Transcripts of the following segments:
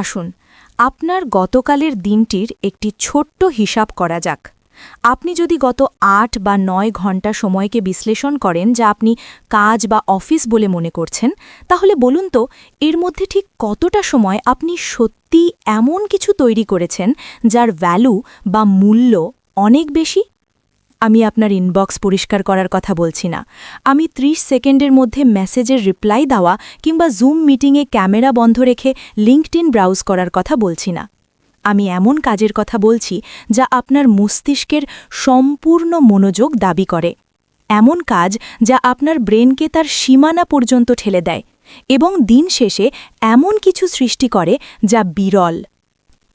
আসুন আপনার গতকালের দিনটির একটি ছোট্ট হিসাব করা যাক। আপনি যদি গত ৮ বা ৯ ঘন্টা সময়কে বিশ্লেষণ করেন যা আপনি কাজ বা অফিস বলে মনে করছেন, তাহলে বলুন তো এর মধ্যে ঠিক কতটা সময় আপনি সত্যিই এমন কিছু তৈরি করেছেন যার ভ্যালু বা মূল্য অনেক বেশি। আমি আপনার ইনবক্স পরিষ্কার করার কথা বলছি না। আমি ৩০ সেকেন্ডের মধ্যে মেসেজের রিপ্লাই দেওয়া কিংবা জুম মিটিংয়ে ক্যামেরা বন্ধ রেখে লিঙ্কডইন ব্রাউজ করার কথা বলছি না। আমি এমন কাজের কথা বলছি যা আপনার মস্তিষ্কের সম্পূর্ণ মনোযোগ দাবি করে, এমন কাজ যা আপনার ব্রেনকে তার সীমানা পর্যন্ত ঠেলে দেয় এবং দিন শেষে এমন কিছু সৃষ্টি করে যা বিরল।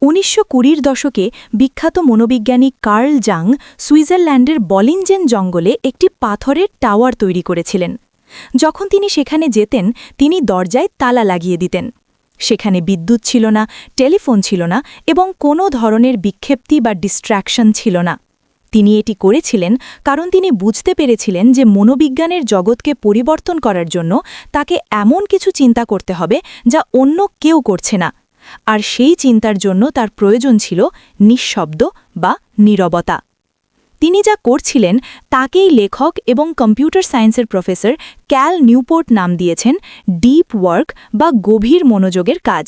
১৯২০ দশকে বিখ্যাত মনোবিজ্ঞানী কার্ল জাং সুইজারল্যান্ডের বলিনজেন জঙ্গলে একটি পাথরের টাওয়ার তৈরি করেছিলেন। যখন তিনি সেখানে যেতেন তিনি দরজায় তালা লাগিয়ে দিতেন। সেখানে বিদ্যুৎ ছিল না, টেলিফোন ছিল না এবং কোনো ধরনের বিক্ষেপ্তি বা ডিস্ট্র্যাকশন ছিল না। তিনি এটি করেছিলেন কারণ তিনি বুঝতে পেরেছিলেন যে মনোবিজ্ঞানের জগৎকে পরিবর্তন করার জন্য তাকে এমন কিছু চিন্তা করতে হবে যা অন্য কেউ করছে না, আর সেই চিন্তার জন্য তার প্রয়োজন ছিল নিঃশব্দ বা নীরবতা। তিনি যা করছিলেন তাকেই লেখক এবং কম্পিউটার সায়েন্সের প্রফেসর ক্যাল নিউপোর্ট নাম দিয়েছেন ডিপ ওয়ার্ক বা গভীর মনোযোগের কাজ।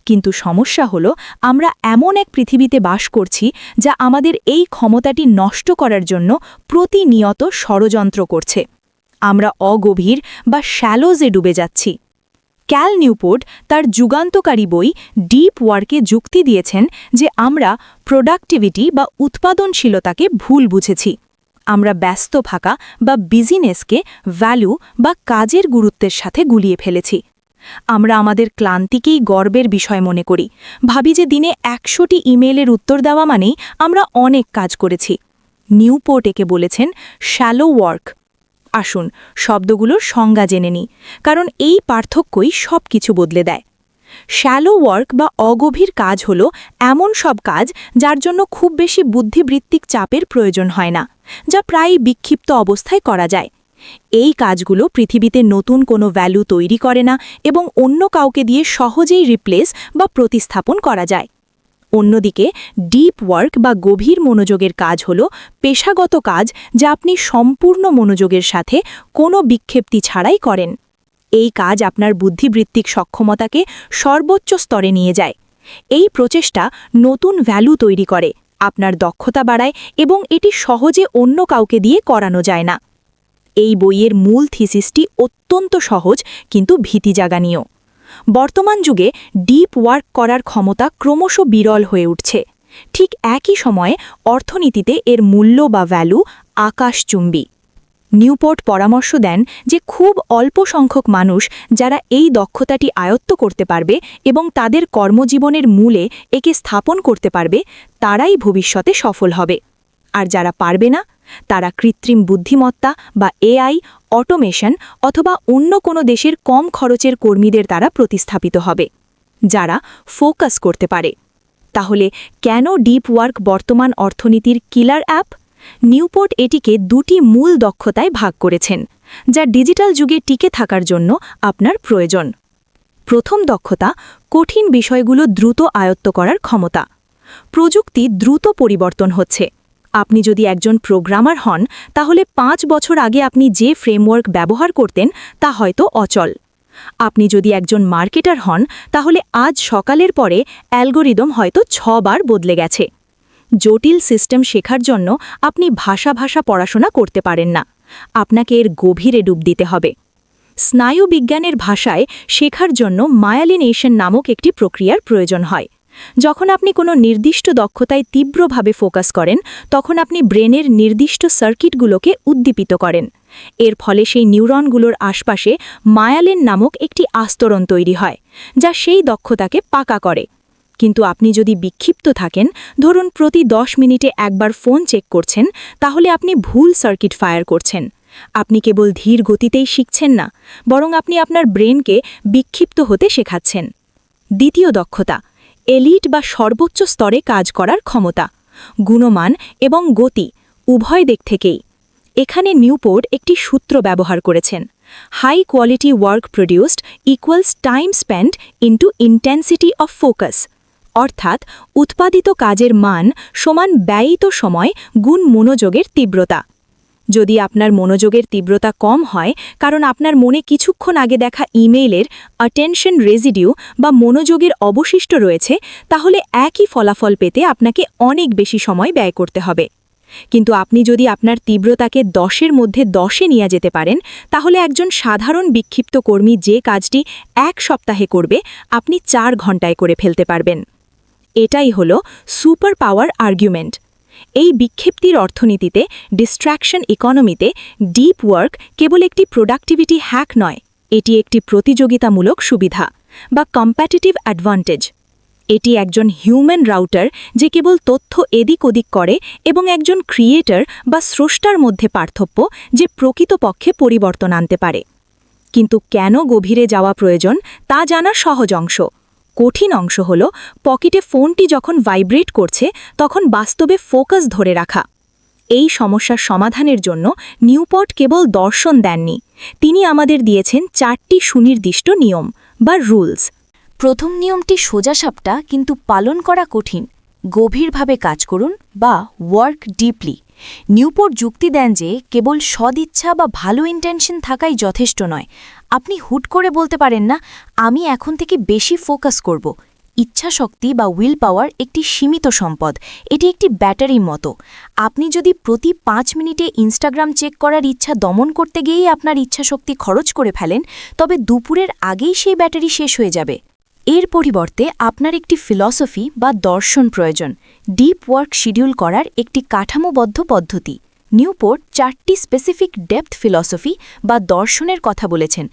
কিন্তু সমস্যা হলো আমরা এমন এক পৃথিবীতে বাস করছি যা আমাদের এই ক্ষমতাটি নষ্ট করার জন্য প্রতিনিয়ত ষড়যন্ত্র করছে। আমরা অগভীর বা শ্যালোজে ডুবে যাচ্ছি। ক্যাল নিউপোর্ট তার যুগান্তকারী বই ডিপ ওয়ার্কে যুক্তি দিয়েছেন যে আমরা প্রোডাক্টিভিটি বা উৎপাদনশীলতাকে ভুল বুঝেছি। আমরা ব্যস্ত থাকা বা বিজিনেসকে ভ্যালু বা কাজের গুরুত্বের সাথে গুলিয়ে ফেলেছি। আমরা আমাদের ক্লান্তিকেই গর্বের বিষয় মনে করি, ভাবি যে দিনে ১০০টি ইমেইলের উত্তর দেওয়া মানেই আমরা অনেক কাজ করেছি। নিউপোর্ট একে বলেছেন শ্যালো ওয়ার্ক। আসুন শব্দগুলোর সংজ্ঞা জেনে নিই, কারণ এই পার্থক্যই সব কিছু বদলে দেয়। শ্যালো ওয়ার্ক বা অগভীর কাজ হল এমন সব কাজ যার জন্য খুব বেশি বুদ্ধিবৃত্তিক চাপের প্রয়োজন হয় না, যা প্রায়ই বিক্ষিপ্ত অবস্থায় করা যায়। এই কাজগুলো পৃথিবীতে নতুন কোনো ভ্যালু তৈরি করে না এবং অন্য কাউকে দিয়ে সহজেই রিপ্লেস বা প্রতিস্থাপন করা যায়। অন্যদিকে ডিপ ওয়ার্ক বা গভীর মনোযোগের কাজ হল পেশাগত কাজ যা আপনি সম্পূর্ণ মনোযোগের সাথে কোনো বিক্ষেপ্তি ছাড়াই করেন। এই কাজ আপনার বুদ্ধিবৃত্তিক সক্ষমতাকে সর্বোচ্চ স্তরে নিয়ে যায়। এই প্রচেষ্টা নতুন ভ্যালু তৈরি করে, আপনার দক্ষতা বাড়ায় এবং এটি সহজে অন্য কাউকে দিয়ে করানো যায় না। এই বইয়ের মূল থিসিসটি অত্যন্ত সহজ কিন্তু ভীতিজাগানীয়। বর্তমান যুগে ডিপ ওয়ার্ক করার ক্ষমতা ক্রমশ বিরল হয়ে উঠছে। ঠিক একই সময়ে অর্থনীতিতে এর মূল্য বা ভ্যালু আকাশচুম্বী। নিউপোর্ট পরামর্শ দেন যে খুব অল্প সংখ্যক মানুষ যারা এই দক্ষতাটি আয়ত্ত করতে পারবে এবং তাদের কর্মজীবনের মূলে একে স্থাপন করতে পারবে, তারাই ভবিষ্যতে সফল হবে। আর যারা পারবে না তারা কৃত্রিম বুদ্ধিমত্তা বা এআই, অটোমেশন অথবা অন্য কোনো দেশের কম খরচের কর্মীদের দ্বারা প্রতিস্থাপিত হবে, যারা ফোকাস করতে পারে। তাহলে কেন ডিপ ওয়ার্ক বর্তমান অর্থনীতির কিলার অ্যাপ? নিউপোর্ট এটিকে দুটি মূল দক্ষতায় ভাগ করেছেন, যা ডিজিটাল যুগে টিকে থাকার জন্য আপনার প্রয়োজন। প্রথম দক্ষতা কঠিন বিষয়গুলো দ্রুত আয়ত্ত করার ক্ষমতা। প্রযুক্তি দ্রুত পরিবর্তন হচ্ছে। আপনি যদি একজন প্রোগ্রামার হন তাহলে ৫ বছর আগে আপনি যে ফ্রেমওয়ার্ক ব্যবহার করতেন তা হয়তো অচল। আপনি যদি একজন মার্কেটার হন তাহলে আজ সকালের পরে অ্যালগোরিদম হয়তো ৬ বার বদলে গেছে। জটিল সিস্টেম শেখার জন্য আপনি ভাষা পড়াশোনা করতে পারেন না, আপনাকে এর গভীরে ডুব দিতে হবে। স্নায়ুবিজ্ঞানের ভাষায় শেখার জন্য মায়ালিনেশন নামক একটি প্রক্রিয়ার প্রয়োজন হয়। যখন আপনি কোনো নির্দিষ্ট দক্ষতায় তীব্রভাবে ফোকাস করেন তখন আপনি ব্রেনের নির্দিষ্ট সার্কিটগুলোকে উদ্দীপিত করেন। এর ফলে সেই নিউরনগুলোর আশপাশে মায়ালিন নামক একটি আস্তরণ তৈরি হয়, যা সেই দক্ষতাকে পাকা করে। কিন্তু আপনি যদি বিক্ষিপ্ত থাকেন, ধরুন প্রতি ১০ মিনিটে একবার ফোন চেক করছেন, তাহলে আপনি ভুল সার্কিট ফায়ার করছেন। আপনি কেবল ধীর গতিতেই শিখছেন না, বরং আপনি আপনার ব্রেনকে বিক্ষিপ্ত হতে শেখাচ্ছেন। দ্বিতীয় দক্ষতা এলিট বা সর্বোচ্চ স্তরে কাজ করার ক্ষমতা। গুণমান এবং গতি উভয় দিক থেকেই। এখানে নিউপোর্ট একটি সূত্র ব্যবহার করেছেন। High quality work produced equals time spend into intensity of focus, অর্থাৎ উৎপাদিত কাজের মান সমান ব্যয়িত সময় গুণ মনোযোগের তীব্রতা। যদি আপনার মনোযোগের তীব্রতা কম হয় কারণ আপনার মনে কিছুক্ষণ আগে দেখা ইমেইলের অ্যাটেনশন রেজিডিউ বা মনোযোগের অবশিষ্ট রয়েছে, তাহলে একই ফলাফল পেতে আপনাকে অনেক বেশি সময় ব্যয় করতে হবে। কিন্তু আপনি যদি আপনার তীব্রতাকে 10-এর মধ্যে 10-এ নিয়ে যেতে পারেন, তাহলে একজন সাধারণ বিক্ষিপ্ত কর্মী যে কাজটি 1 সপ্তাহে করবে, আপনি 4 ঘন্টায় করে ফেলতে পারবেন। এটাই হলো সুপার পাওয়ার আর্গুমেন্ট। এই বিক্ষিপ্তির অর্থনীতিতে, ডিস্ট্র্যাকশন ইকোনমিতে ডিপ ওয়ার্ক কেবল একটি প্রোডাক্টিভিটি হ্যাক নয়, এটি একটি প্রতিযোগিতামূলক সুবিধা বা কম্প্যাটিটিভ অ্যাডভান্টেজ। এটি একজন হিউম্যান রাউটার যে কেবল তথ্য এদিক ওদিক করে এবং একজন ক্রিয়েটর বা স্রষ্টার মধ্যে পার্থক্য যে প্রকৃতপক্ষে পরিবর্তন আনতে পারে। কিন্তু কেন গভীরে যাওয়া প্রয়োজন তা জানা সহজ অংশ। কঠিন অংশ হল পকেটে ফোনটি যখন ভাইব্রেট করছে তখন বাস্তবে ফোকাস ধরে রাখা। এই সমস্যার সমাধানের জন্য নিউপোর্ট কেবল দর্শন দেননি, তিনি আমাদের দিয়েছেন 4টি সুনির্দিষ্ট নিয়ম বা রুলস। প্রথম নিয়মটি সোজাসাপটা কিন্তু পালন করা কঠিন। গভীরভাবে কাজ করুন বা ওয়ার্ক ডিপলি। নিউপোর্ট যুক্তি দেন যে কেবল সদিচ্ছা বা ভালো ইন্টেনশন থাকাই যথেষ্ট নয়। আপনি হুট করে বলতে পারেন না, আমি এখন থেকে বেশি ফোকাস করব। ইচ্ছাশক্তি বা উইল পাওয়ার একটি সীমিত সম্পদ, এটি একটি ব্যাটারির মতো। আপনি যদি প্রতি 5 মিনিটে ইনস্টাগ্রাম চেক করার ইচ্ছা দমন করতে গিয়েই আপনার ইচ্ছাশক্তি খরচ করে ফেলেন, তবে দুপুরের আগেই সেই ব্যাটারি শেষ হয়ে যাবে। এর পরিবর্তে আপনার একটি ফিলসফি বা দর্শন প্রয়োজন, ডিপ ওয়ার্ক শিডিউল করার একটি কাঠামোবদ্ধ পদ্ধতি। নিউপোর্ট 4টি স্পেসিফিক ডেপথ ফিলসফি বা দর্শনের কথা বলেছেন।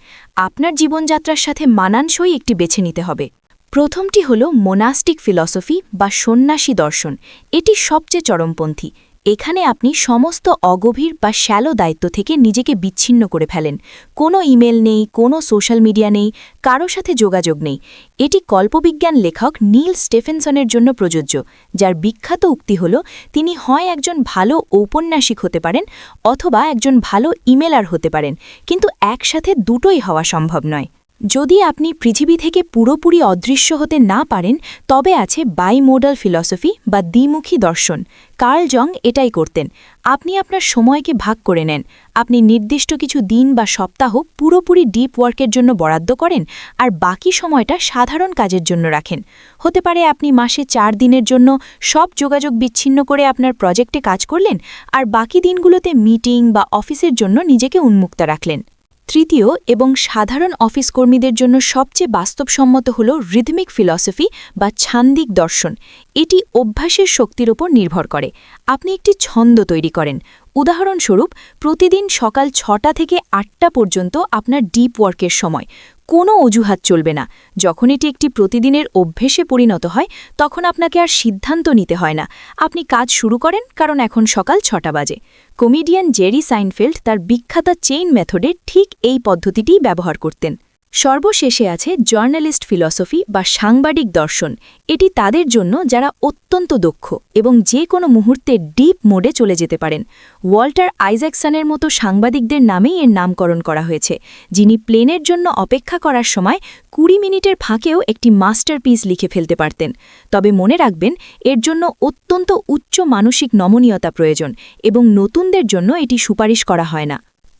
আপনার জীবনযাত্রার সাথে মানানসই একটি বেছে নিতে হবে। প্রথমটি হল মোনাস্টিক ফিলসফি বা সন্ন্যাসী দর্শন। এটি সবচেয়ে চরমপন্থী। এখানে আপনি সমস্ত অগভীর বা শ্যালো দায়িত্ব থেকে নিজেকে বিচ্ছিন্ন করে ফেলেন। কোনো ইমেল নেই, কোনো সোশ্যাল মিডিয়া নেই, কারো সাথে যোগাযোগ নেই। এটি কল্পবিজ্ঞান লেখক নীল স্টেফেনসনের জন্য প্রযোজ্য, যার বিখ্যাত উক্তি হল, তিনি হয় একজন ভালো ঔপন্যাসিক হতে পারেন অথবা একজন ভালো ইমেলার হতে পারেন, কিন্তু একসাথে দুটোই হওয়া সম্ভব নয়। যদি আপনি পৃথিবী থেকে পুরোপুরি অদৃশ্য হতে না পারেন, তবে আছে বাইমোডাল ফিলসফি বা দ্বিমুখী দর্শন। কার্ল জং এটাই করতেন। আপনি আপনার সময়কে ভাগ করে নেন। আপনি নির্দিষ্ট কিছু দিন বা সপ্তাহ পুরোপুরি ডিপ ওয়ার্কের জন্য বরাদ্দ করেন, আর বাকি সময়টা সাধারণ কাজের জন্য রাখেন। হতে পারে আপনি মাসে 4 দিনের জন্য সব যোগাযোগ বিচ্ছিন্ন করে আপনার প্রজেক্টে কাজ করলেন, আর বাকি দিনগুলোতে মিটিং বা অফিসের জন্য নিজেকে উন্মুক্ত রাখলেন। তৃতীয় এবং সাধারণ অফিস কর্মীদের জন্য সবচেয়ে বাস্তবসম্মত হল রিদমিক ফিলসফি বা ছান্দিক দর্শন। এটি অভ্যাসের শক্তির ওপর নির্ভর করে। আপনি একটি ছন্দ তৈরি করেন। উদাহরণস্বরূপ, প্রতিদিন সকাল 6টা থেকে 8টা পর্যন্ত আপনার ডিপ ওয়ার্কের সময়। কোনো অজুহাত চলবে না। যখন এটি একটি প্রতিদিনের অভ্যেসে পরিণত হয়, তখন আপনাকে আর সিদ্ধান্ত নিতে হয় না। আপনি কাজ শুরু করেন কারণ এখন সকাল 6টা বাজে। কমেডিয়ান জেরি সাইনফেল্ড তার বিখ্যাত চেইন মেথডে ঠিক এই পদ্ধতিটিই ব্যবহার করতেন। সর্বশেষে আছে জার্নালিস্ট ফিলসফি বা সাংবাদিক দর্শন। এটি তাদের জন্য যারা অত্যন্ত দক্ষ এবং যে কোনো মুহূর্তে ডিপ মোডে চলে যেতে পারেন। ওয়াল্টার আইজ্যাকসনের মতো সাংবাদিকদের নামেই এর নামকরণ করা হয়েছে, যিনি প্লেনের জন্য অপেক্ষা করার সময় 20 মিনিটের ফাঁকেও একটি মাস্টারপিস লিখে ফেলতে পারতেন। তবে মনে রাখবেন, এর জন্য অত্যন্ত উচ্চ মানসিক নমনীয়তা প্রয়োজন এবং নতুনদের জন্য এটি সুপারিশ করা হয় না।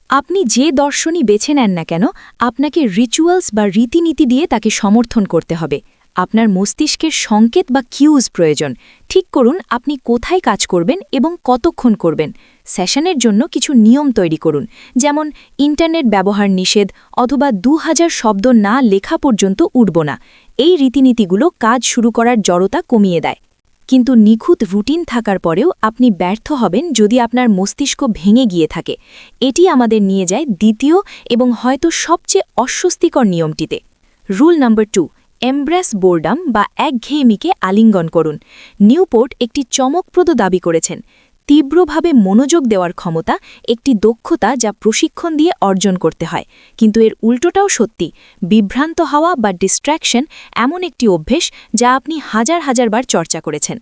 আপনি যে দর্শনই বেছে নেন না কেন, আপনাকে রিচুয়ালস বা রীতিনীতি দিয়ে তাকে সমর্থন করতে হবে। আপনার মস্তিষ্কের সংকেত বা কিউজ প্রয়োজন। ঠিক করুন আপনি কোথায় কাজ করবেন এবং কতক্ষণ করবেন। সেশনের জন্য কিছু নিয়ম তৈরি করুন, যেমন ইন্টারনেট ব্যবহার নিষেধ অথবা 2000 শব্দ না লেখা পর্যন্ত উঠব না। এই রীতিনীতিগুলো কাজ শুরু করার জড়তা কমিয়ে দেয়। কিন্তু নিখুঁত রুটিন থাকার পরেও আপনি ব্যর্থ হবেন যদি আপনার মস্তিষ্ক ভেঙে গিয়ে থাকে। এটি আমাদের নিয়ে যায় দ্বিতীয় এবং হয়তো সবচেয়ে অস্বস্তিকর নিয়মটিতে। রুল নাম্বার 2, এমব্রেস বোর্ডাম বা একঘেয়েমিকে আলিঙ্গন করুন। নিউপোর্ট একটি চমকপ্রদ দাবি করেছেন, তীব্রভাবে মনোযোগ দেওয়ার ক্ষমতা একটি দক্ষতা যা প্রশিক্ষণ দিয়ে অর্জন করতে হয়। কিন্তু এর উল্টোটাও সত্যি। বিভ্রান্ত হওয়া বা ডিস্ট্র্যাকশন এমন একটি অভ্যেস যা আপনি হাজার বার চর্চা করেছেন।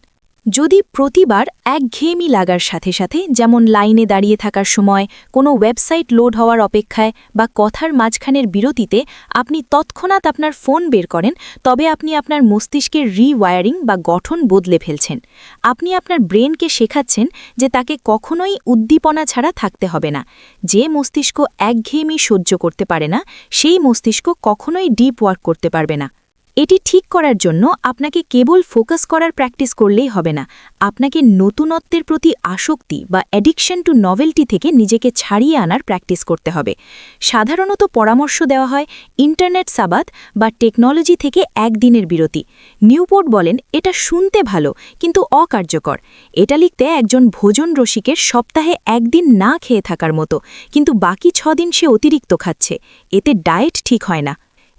যদি প্রতিবার একঘেয়েমি লাগার সাথে সাথে, যেমন লাইনে দাঁড়িয়ে থাকার সময়, কোনো ওয়েবসাইট লোড হওয়ার অপেক্ষায় বা কথার মাঝখানের বিরতিতে আপনি তৎক্ষণাৎ আপনার ফোন বের করেন, তবে আপনি আপনার মস্তিষ্কের রিওয়ায়ারিং বা গঠন বদলে ফেলছেন। আপনি আপনার ব্রেনকে শেখাচ্ছেন যে তাকে কখনোই উদ্দীপনা ছাড়া থাকতে হবে না। যে মস্তিষ্ক একঘেয়েমি সহ্য করতে পারে না, সেই মস্তিষ্ক কখনোই ডিপ ওয়ার্ক করতে পারবে না। এটি ঠিক করার জন্য আপনাকে কেবল ফোকাস করার প্র্যাকটিস করলেই হবে না, আপনাকে নতুনত্বের প্রতি আসক্তি বা অ্যাডিকশন টু নভেলটি থেকে নিজেকে ছাড়িয়ে আনার প্র্যাকটিস করতে হবে। সাধারণত পরামর্শ দেওয়া হয় ইন্টারনেট সাবাত বা টেকনোলজি থেকে একদিনের বিরতি। নিউপোর্ট বলেন এটা শুনতে ভালো কিন্তু অকার্যকর। এটা লিখতে একজন ভোজন রসিকের সপ্তাহে একদিন না খেয়ে থাকার মতো, কিন্তু বাকি 6 দিন সে অতিরিক্ত খাচ্ছে। এতে ডায়েট ঠিক হয় না।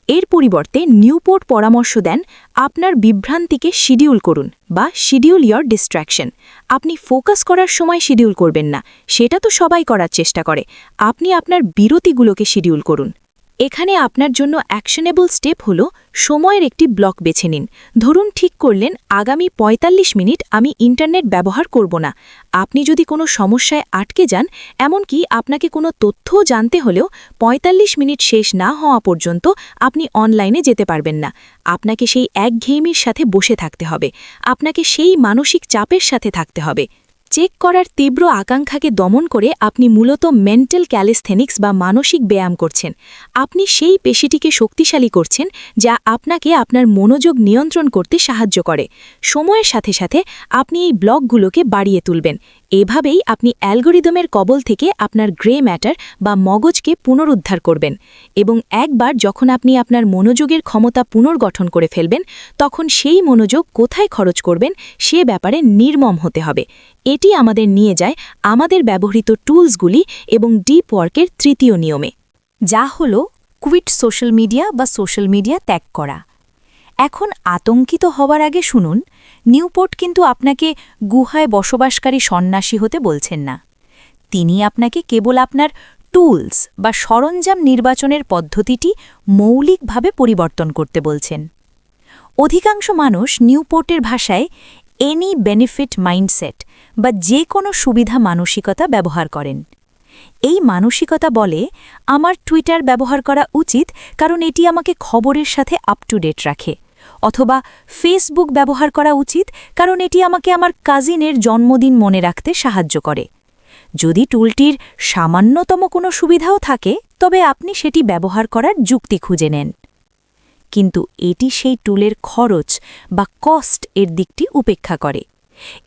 এর পরিবর্তে নিউপোর্ট পরামর্শ দেন আপনার বিভ্রান্তিকে শিডিউল করুন বা শিডিউল ইয়র ডিস্ট্র্যাকশন। আপনি ফোকাস করার সময় শিডিউল করবেন না, সেটা তো সবাই করার চেষ্টা করে। আপনি আপনার বিরতিগুলোকে শিডিউল করুন। এখানে আপনার জন্য অ্যাকশনেবল স্টেপ হল সময়ের একটি ব্লক বেছে নিন। ধরুন ঠিক করলেন আগামী ৪৫ মিনিট আমি ইন্টারনেট ব্যবহার করব না। আপনি যদি কোনো সমস্যায় আটকে যান, এমনকি আপনাকে কোনো তথ্যও জানতে হলেও ৪৫ মিনিট শেষ না হওয়া পর্যন্ত আপনি অনলাইনে যেতে পারবেন না। আপনাকে সেই একঘেয়েমির সাথে বসে থাকতে হবে, আপনাকে সেই মানসিক চাপের সাথে থাকতে হবে। চেক করার তীব্র আকাঙ্ক্ষাকে দমন করে আপনি মূলত মেন্টাল ক্যালিস্থেনিক্স বা মানসিক ব্যায়াম করছেন। আপনি সেই পেশিটিকে শক্তিশালী করছেন যা আপনাকে আপনার মনোযোগ নিয়ন্ত্রণ করতে সাহায্য করে। সময়ের সাথে সাথে আপনি এই ব্লকগুলোকে বাড়িয়ে তুলবেন। এভাবেই আপনি অ্যালগোরিদমের কবল থেকে আপনার গ্রে ম্যাটার বা মগজকে পুনরুদ্ধার করবেন। এবং একবার যখন আপনি আপনার মনোযোগের ক্ষমতা পুনর্গঠন করে ফেলবেন, তখন সেই মনোযোগ কোথায় খরচ করবেন সে ব্যাপারে নির্মম হতে হবে। এটি আমাদের নিয়ে যায় আমাদের ব্যবহৃত টুলসগুলি এবং ডিপ ওয়ার্কের তৃতীয় নিয়মে, যা হল কুইট সোশ্যাল মিডিয়া বা সোশ্যাল মিডিয়া ত্যাগ করা। এখন আতঙ্কিত হওয়ার আগে শুনুন, নিউপোর্ট কিন্তু আপনাকে গুহায় বসবাসকারী সন্ন্যাসী হতে বলছেন না। তিনি আপনাকে কেবল আপনার টুলস বা সরঞ্জাম নির্বাচনের পদ্ধতিটি মৌলিকভাবে পরিবর্তন করতে বলছেন। অধিকাংশ মানুষ নিউপোর্টের ভাষায় এনি বেনিফিট মাইন্ডসেট বা যে কোনো সুবিধা মানসিকতা ব্যবহার করেন। এই মানসিকতা বলে আমার টুইটার ব্যবহার করা উচিত কারণ এটি আমাকে খবরের সাথে আপ টু ডেট রাখে, অথবা ফেসবুক ব্যবহার করা উচিত কারণ এটি আমাকে আমার কাজিনের জন্মদিন মনে রাখতে সাহায্য করে। যদি টুলটির সামান্যতম কোনো সুবিধাও থাকে, তবে আপনি সেটি ব্যবহার করার যুক্তি খুঁজে নেন। কিন্তু এটি সেই টুলের খরচ বা কস্ট এর দিকটি উপেক্ষা করে।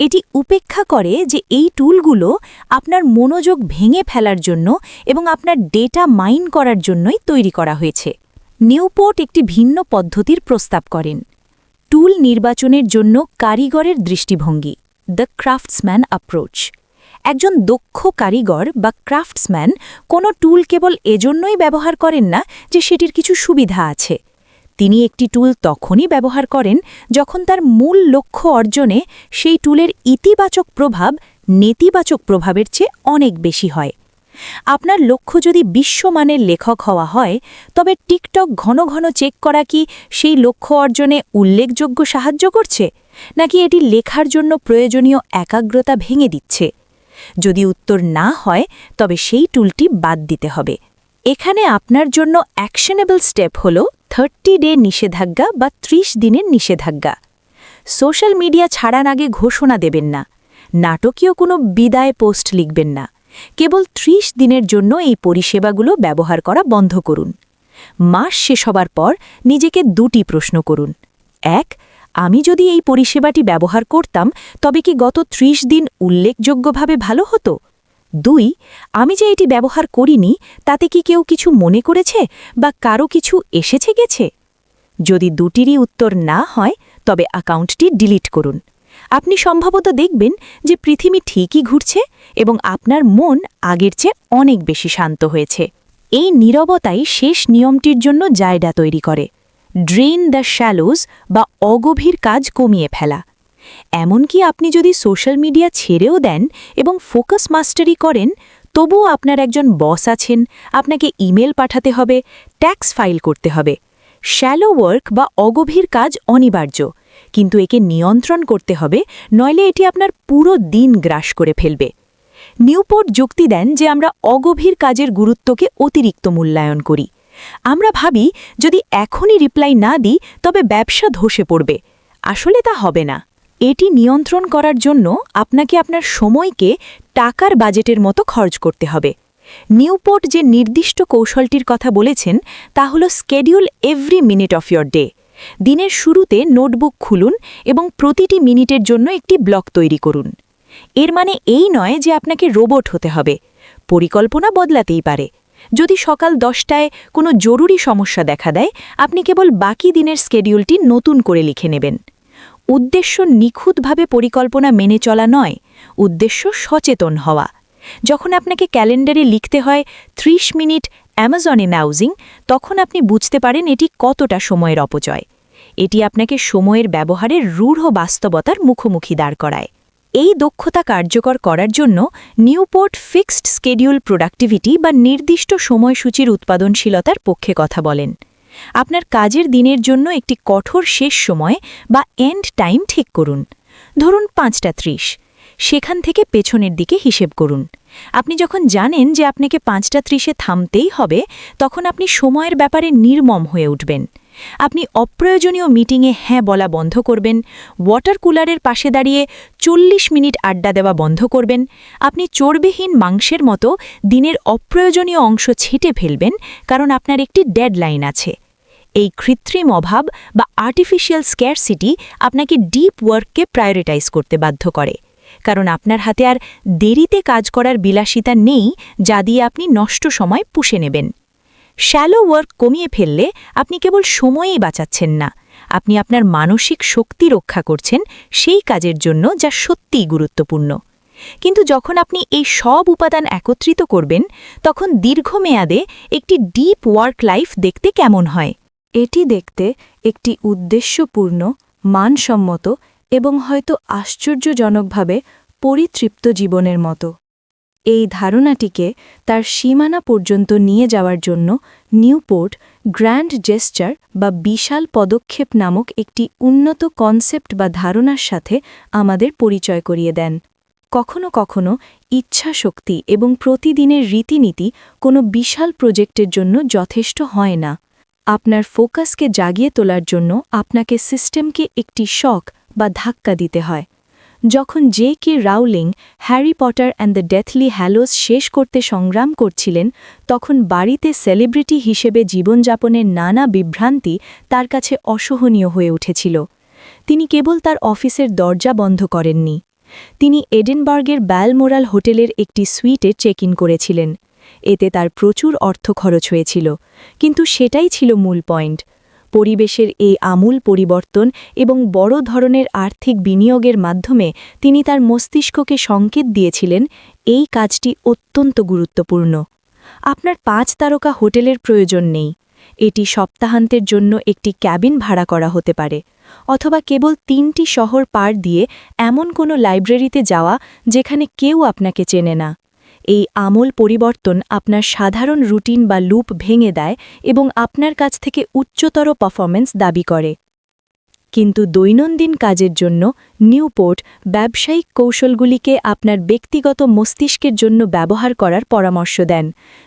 এটি উপেক্ষা করে যে এই টুলগুলো আপনার মনোযোগ ভেঙে ফেলার জন্য এবং আপনার ডেটা মাইন করার জন্যই তৈরি করা হয়েছে। নিউপোর্ট একটি ভিন্ন পদ্ধতির প্রস্তাব করেন, টুল নির্বাচনের জন্য কারিগরের দৃষ্টিভঙ্গি, দ্য ক্রাফটসম্যান অ্যাপ্রোচ। একজন দক্ষ কারিগর বা ক্রাফটসম্যান কোনো টুল কেবল এজন্যই ব্যবহার করেন না যে সেটির কিছু সুবিধা আছে। তিনি একটি টুল তখনই ব্যবহার করেন যখন তার মূল লক্ষ্য অর্জনে সেই টুলের ইতিবাচক প্রভাব নেতিবাচক প্রভাবের চেয়ে অনেক বেশি হয়। আপনার লক্ষ্য যদি বিশ্বমানের লেখক হওয়া হয়, তবে টিকটক ঘন ঘন চেক করা কি সেই লক্ষ্য অর্জনে উল্লেখযোগ্য সাহায্য করছে, নাকি এটি লেখার জন্য প্রয়োজনীয় একাগ্রতা ভেঙে দিচ্ছে? যদি উত্তর না হয়, তবে সেই টুলটি বাদ দিতে হবে। এখানে আপনার জন্য অ্যাকশনেবল স্টেপ হল 30 ডে নিষেধাজ্ঞা বা 30 দিনের নিষেধাজ্ঞা। সোশ্যাল মিডিয়া ছাড়ার আগে ঘোষণা দেবেন না, নাটকীয় কোনো বিদায় পোস্ট লিখবেন না। কেবল 30 দিনের জন্য এই পরিষেবাগুলো ব্যবহার করা বন্ধ করুন। মাস শেষ হবার পর নিজেকে 2টি প্রশ্ন করুন। 1. আমি যদি এই পরিষেবাটি ব্যবহার করতাম, তবে কি গত 30 দিন উল্লেখযোগ্যভাবে ভালো হতো? 2. আমি যে এটি ব্যবহার করিনি, তাতে কি কেউ কিছু মনে করেছে বা কারো কিছু এসেছে গেছে? যদি দুটিরই উত্তর না হয়, তবে অ্যাকাউন্টটি ডিলিট করুন। আপনি সম্ভবত দেখবেন যে পৃথিবী ঠিকই ঘুরছে এবং আপনার মন আগের চেয়ে অনেক বেশি শান্ত হয়েছে। এই নীরবতাই শেষ নিয়মটির জন্য জায়গা তৈরি করে, ড্রেন দ্য শ্যালোজ বা অগভীর কাজ কমিয়ে ফেলা। এমনকি আপনি যদি সোশ্যাল মিডিয়া ছেড়েও দেন এবং ফোকাস মাস্টারি করেন, তবুও আপনার একজন বস আছেন, আপনাকে ইমেল পাঠাতে হবে, ট্যাক্স ফাইল করতে হবে। শ্যালো ওয়ার্ক বা অগভীর কাজ অনিবার্য, কিন্তু একে নিয়ন্ত্রণ করতে হবে, নইলে এটি আপনার পুরো দিন গ্রাস করে ফেলবে। নিউপোর্ট যুক্তি দেন যে আমরা অগভীর কাজের গুরুত্বকে অতিরিক্ত মূল্যায়ন করি। আমরা ভাবি যদি এখনই রিপ্লাই না দিই তবে ব্যবসা ধসে পড়বে। আসলে তা হবে না। এটি নিয়ন্ত্রণ করার জন্য আপনাকে আপনার সময়কে টাকার বাজেটের মতো খরচ করতে হবে। নিউপোর্ট যে নির্দিষ্ট কৌশলটির কথা বলেছেন তা হল schedule every minute of your day. দিনের শুরুতে নোটবুক খুলুন এবং প্রতিটি মিনিটের জন্য একটি ব্লক তৈরি করুন। এর মানে এই নয় যে আপনাকে রোবট হতে হবে। পরিকল্পনা বদলাতেই পারে। যদি সকাল 10টায় কোনো জরুরি সমস্যা দেখা দেয়, আপনি কেবল বাকি দিনের স্কেডিউলটি নতুন করে লিখে নেবেন। উদ্দেশ্য নিখুঁতভাবে পরিকল্পনা মেনে চলা নয়, উদ্দেশ্য সচেতন হওয়া। যখন আপনাকে ক্যালেন্ডারে লিখতে হয় 30 মিনিট অ্যামাজনে ব্রাউজিং, তখন আপনি বুঝতে পারেন এটি কতটা সময়ের অপচয়। এটি আপনাকে সময়ের ব্যবহারের রূঢ় বাস্তবতার মুখোমুখি দাঁড় করায়। এই দক্ষতা কার্যকর করার জন্য নিউপোর্ট ফিক্সড স্কেডিউল প্রোডাক্টিভিটি বা নির্দিষ্ট সময়সূচির উৎপাদনশীলতার পক্ষে কথা বলেন। আপনার কাজের দিনের জন্য একটি কঠোর শেষ সময় বা এন্ড টাইম ঠিক করুন। ধরুন 5:30। সেখান থেকে পেছনের দিকে হিসেব করুন। আপনি যখন জানেন যে আপনাকে 5:30-এ থামতেই হবে, তখন আপনি সময়ের ব্যাপারে নির্মম হয়ে উঠবেন। আপনি অপ্রয়োজনীয় মিটিংয়ে হ্যাঁ বলা বন্ধ করবেন, ওয়াটার কুলারের পাশে দাঁড়িয়ে 40 মিনিট আড্ডা দেওয়া বন্ধ করবেন। আপনি চর্বিহীন মাংসের মতো দিনের অপ্রয়োজনীয় অংশ ছেটে ফেলবেন, কারণ আপনার একটি ডেডলাইন আছে। এই কৃত্রিম অভাব বা আর্টিফিশিয়াল স্ক্যারসিটি আপনাকে ডিপ ওয়ার্ককে প্রায়োরিটাইজ করতে বাধ্য করে, কারণ আপনার হাতে আর দেরিতে কাজ করার বিলাসিতা নেই যা দিয়ে আপনি নষ্ট সময় পুষে নেবেন। শ্যালো ওয়ার্ক কমিয়ে ফেললে আপনি কেবল সময়ই বাঁচাচ্ছেন না, আপনি আপনার মানসিক শক্তি রক্ষা করছেন সেই কাজের জন্য যা সত্যিই গুরুত্বপূর্ণ। কিন্তু যখন আপনি এই সব উপাদান একত্রিত করবেন, তখন দীর্ঘমেয়াদে একটি ডিপ ওয়ার্ক লাইফ দেখতে কেমন হয়? এটি দেখতে একটি উদ্দেশ্যপূর্ণ, মানসম্মত এবং হয়তো আশ্চর্যজনকভাবে পরিতৃপ্ত জীবনের মতো। এই ধারণাটিকে তার সীমানা পর্যন্ত নিয়ে যাওয়ার জন্য নিউপোর্ট গ্র্যান্ড জেস্চার বা বিশাল পদক্ষেপ নামক একটি উন্নত কনসেপ্ট বা ধারণার সাথে আমাদের পরিচয় করিয়ে দেন। কখনো কখনো ইচ্ছাশক্তি এবং প্রতিদিনের রীতিনীতি কোনো বিশাল প্রজেক্টের জন্য যথেষ্ট হয় না। আপনার ফোকাসকে জাগিয়ে তোলার জন্য আপনাকে সিস্টেমকে একটি শক বা ধাক্কা দিতে হয়। যখন J K. Rowling Harry Potter and the Deathly Hallows শেষ করতে সংগ্রাম করছিলেন, তখন বাড়িতে সেলিব্রিটি হিসেবে জীবনযাপনের নানা বিভ্রান্তি তার কাছে অসহনীয় হয়ে উঠেছিল। তিনি কেবল তার অফিসের দরজা বন্ধ করেননি। তিনি এডিনবার্গের ব্যালমোরাল হোটেলের একটি সুইটে চেক ইন করেছিলেন। এতে তার প্রচুর অর্থ খরচ হয়েছিল, কিন্তু সেটাই ছিল মূল পয়েন্ট। পরিবেশের এই আমূল পরিবর্তন এবং বড় ধরনের আর্থিক বিনিয়োগের মাধ্যমে তিনি তার মস্তিষ্ককে সংকেত দিয়েছিলেন এই কাজটি অত্যন্ত গুরুত্বপূর্ণ। আপনার 5 তারকা হোটেলের প্রয়োজন নেই। এটি সপ্তাহান্তের জন্য একটি ক্যাবিন ভাড়া করা হতে পারে, অথবা কেবল 3টি শহর পার দিয়ে এমন কোনো লাইব্রেরিতে যাওয়া যেখানে কেউ আপনাকে চেনে না। এই আমূল পরিবর্তন আপনার সাধারণ রুটিন বা লুপ ভেঙে দেয় এবং আপনার কাছ থেকে উচ্চতর পারফরম্যান্স দাবি করে। কিন্তু দৈনন্দিন কাজের জন্য নিউপোর্ট ব্যবসায়িক কৌশলগুলিকে আপনার ব্যক্তিগত মস্তিষ্কের জন্য ব্যবহার করার পরামর্শ দেন,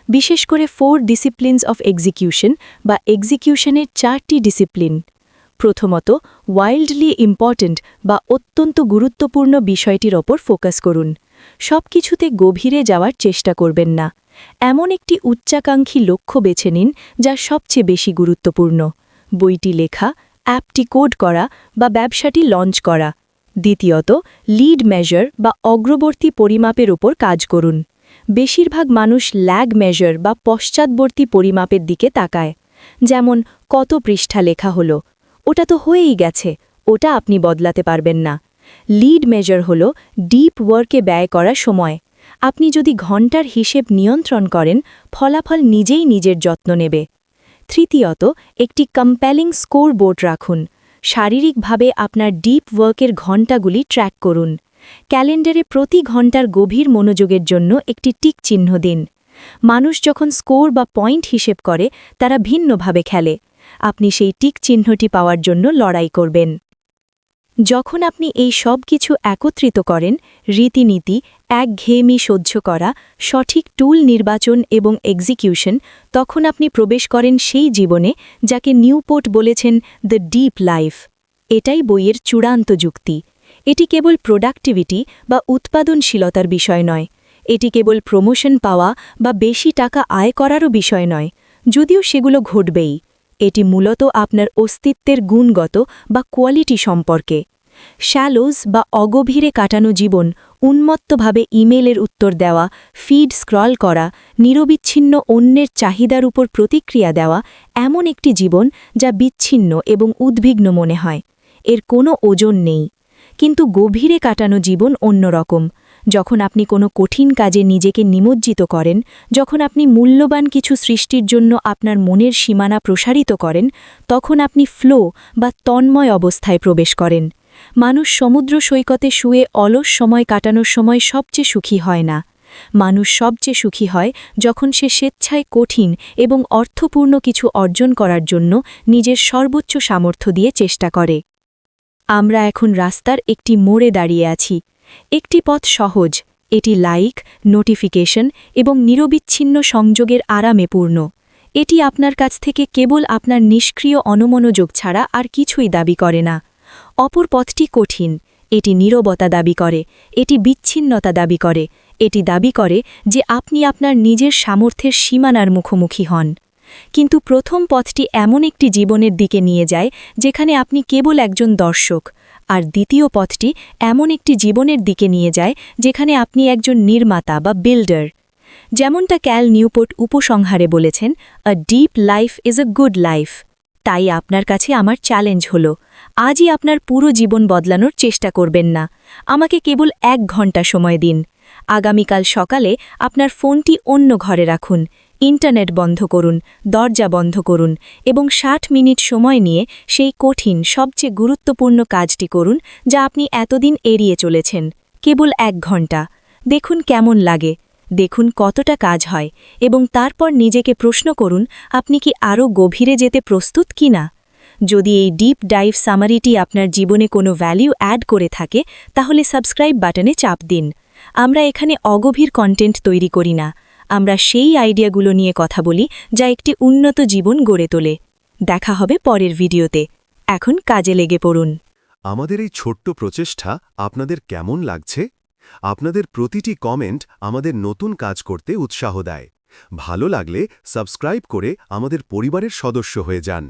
বিশেষ করে 4 ডিসিপ্লিনস অফ এক্সিকিউশন বা এক্সিকিউশনের 4টি ডিসিপ্লিন। প্রথমত, ওয়াইল্ডলি ইম্পর্ট্যান্ট বা অত্যন্ত গুরুত্বপূর্ণ বিষয়টির ওপর ফোকাস করুন। সব কিছুতে গভীরে যাওয়ার চেষ্টা করবেন না। এমন একটি উচ্চাকাঙ্ক্ষী লক্ষ্য বেছে নিন যা সবচেয়ে বেশি গুরুত্বপূর্ণ। বইটি লেখা, অ্যাপটি কোড করা বা ব্যবসাটি লঞ্চ করা। দ্বিতীয়ত, লিড মেজার বা অগ্রবর্তী পরিমাপের উপর কাজ করুন। বেশিরভাগ মানুষ ল্যাগ মেজার বা পশ্চাৎবর্তী পরিমাপের দিকে তাকায়, যেমন কত পৃষ্ঠা লেখা হলো, ওটা তো হয়েই গেছে, ওটা আপনি বদলাতে পারবেন না। লিড মেজার হল ডিপ ওয়ার্কে ব্যয় করা সময়। আপনি যদি ঘন্টার হিসেব নিয়ন্ত্রণ করেন, ফলাফল নিজেই নিজের যত্ন নেবে। তৃতীয়ত, একটি কম্প্যালিং স্কোর বোর্ড রাখুন। শারীরিকভাবে আপনার ডিপ ওয়ার্কের ঘণ্টাগুলি ট্র্যাক করুন। ক্যালেন্ডারে প্রতি ঘণ্টার গভীর মনোযোগের জন্য একটি টিক চিহ্ন দিন। মানুষ যখন স্কোর বা পয়েন্ট হিসেব করে, তারা ভিন্নভাবে খেলে। আপনি সেই টিক চিহ্নটি পাওয়ার জন্য লড়াই করবেন। যখন আপনি এই সব কিছু একত্রিত করেন, রীতিনীতি, একঘেয়েমি সহ্য করা, সঠিক টুল নির্বাচন এবং এক্সিকিউশন, তখন আপনি প্রবেশ করেন সেই জীবনে যাকে নিউপোর্ট বলেছেন দ্য ডিপ লাইফ। এটাই বইয়ের চূড়ান্ত যুক্তি। এটি কেবল প্রোডাক্টিভিটি বা উৎপাদনশীলতার বিষয় নয়। এটি কেবল প্রমোশন পাওয়া বা বেশি টাকা আয় করারও বিষয় নয়, যদিও সেগুলো ঘটবেই। এটি মূলত আপনার অস্তিত্বের গুণগত বা কোয়ালিটি সম্পর্কে। শ্যালোজ বা অগভীরে কাটানো জীবন, উন্মত্তভাবে ইমেলের উত্তর দেওয়া, ফিড স্ক্রল করা, নিরবিচ্ছিন্ন অন্যের চাহিদার উপর প্রতিক্রিয়া দেওয়া, এমন একটি জীবন যা বিচ্ছিন্ন এবং উদ্বিগ্ন মনে হয়। এর কোনো ওজন নেই। কিন্তু গভীরে কাটানো জীবন অন্যরকম। যখন আপনি কোনো কঠিন কাজে নিজেকে নিমজ্জিত করেন, যখন আপনি মূল্যবান কিছু সৃষ্টির জন্য আপনার মনের সীমানা প্রসারিত করেন, তখন আপনি ফ্লো বা তন্ময় অবস্থায় প্রবেশ করেন। মানুষ সমুদ্র সৈকতে শুয়ে অলস সময় কাটানোর সময় সবচেয়ে সুখী হয় না। মানুষ সবচেয়ে সুখী হয় যখন সে স্বেচ্ছায় কঠিন এবং অর্থপূর্ণ কিছু অর্জন করার জন্য নিজের সর্বোচ্চ সামর্থ্য দিয়ে চেষ্টা করে। আমরা এখন রাস্তার একটি মোড়ে দাঁড়িয়ে আছি। একটি পথ সহজ, এটি লাইক, নোটিফিকেশন এবং নিরবিচ্ছিন্ন সংযোগের আরামে পূর্ণ। এটি আপনার কাছ থেকে কেবল আপনার নিষ্ক্রিয় অনমনোযোগ ছাড়া আর কিছুই দাবি করে না। অপর পথটি কঠিন, এটি নীরবতা দাবি করে, এটি বিচ্ছিন্নতা দাবি করে, এটি দাবি করে যে আপনি আপনার নিজের সামর্থ্যের সীমানার মুখোমুখি হন। কিন্তু প্রথম পথটি এমন একটি জীবনের দিকে নিয়ে যায় যেখানে আপনি কেবল একজন দর্শক, আর দ্বিতীয় পথটি এমন একটি জীবনের দিকে নিয়ে যায় যেখানে আপনি একজন নির্মাতা বা বিল্ডার। যেমনটা ক্যাল নিউপোর্ট উপসংহারে বলেছেন, a deep life is a good life. তাই আপনার কাছে আমার চ্যালেঞ্জ হল, আজই আপনার পুরো জীবন বদলানোর চেষ্টা করবেন না। আমাকে কেবল 1 ঘন্টা সময় দিন। আগামীকাল সকালে আপনার ফোনটি অন্য ঘরে রাখুন, ইন্টারনেট বন্ধ করুন, দরজা বন্ধ করুন এবং 60 মিনিট সময় নিয়ে সেই কঠিন সবচেয়ে গুরুত্বপূর্ণ কাজটি করুন যা আপনি এতদিন এড়িয়ে চলেছেন। কেবল 1 ঘন্টা। দেখুন কেমন লাগে, দেখুন কতটা কাজ হয় এবং তারপর নিজেকে প্রশ্ন করুন আপনি কি আরও গভীরে যেতে প্রস্তুত কিনা। যদি এই ডিপ ডাইভ সামারিটি আপনার জীবনে কোনো ভ্যালু অ্যাড করে থাকে, তাহলে সাবস্ক্রাইব বাটনে চাপ দিন। আমরা এখানে অগভীর কন্টেন্ট তৈরি করি না, আমরা সেই আইডিয়াগুলো নিয়ে কথা বলি যা একটি উন্নত জীবন গড়ে তোলে। দেখা হবে পরের ভিডিওতে। এখন কাজে লেগে পড়ুন। আমাদের এই ছোট্ট প্রচেষ্টা আপনাদের কেমন লাগছে? আপনাদের প্রতিটি কমেন্ট আমাদের নতুন কাজ করতে উৎসাহ দেয়। ভালো লাগলে সাবস্ক্রাইব করে আমাদের পরিবারের সদস্য হয়ে যান।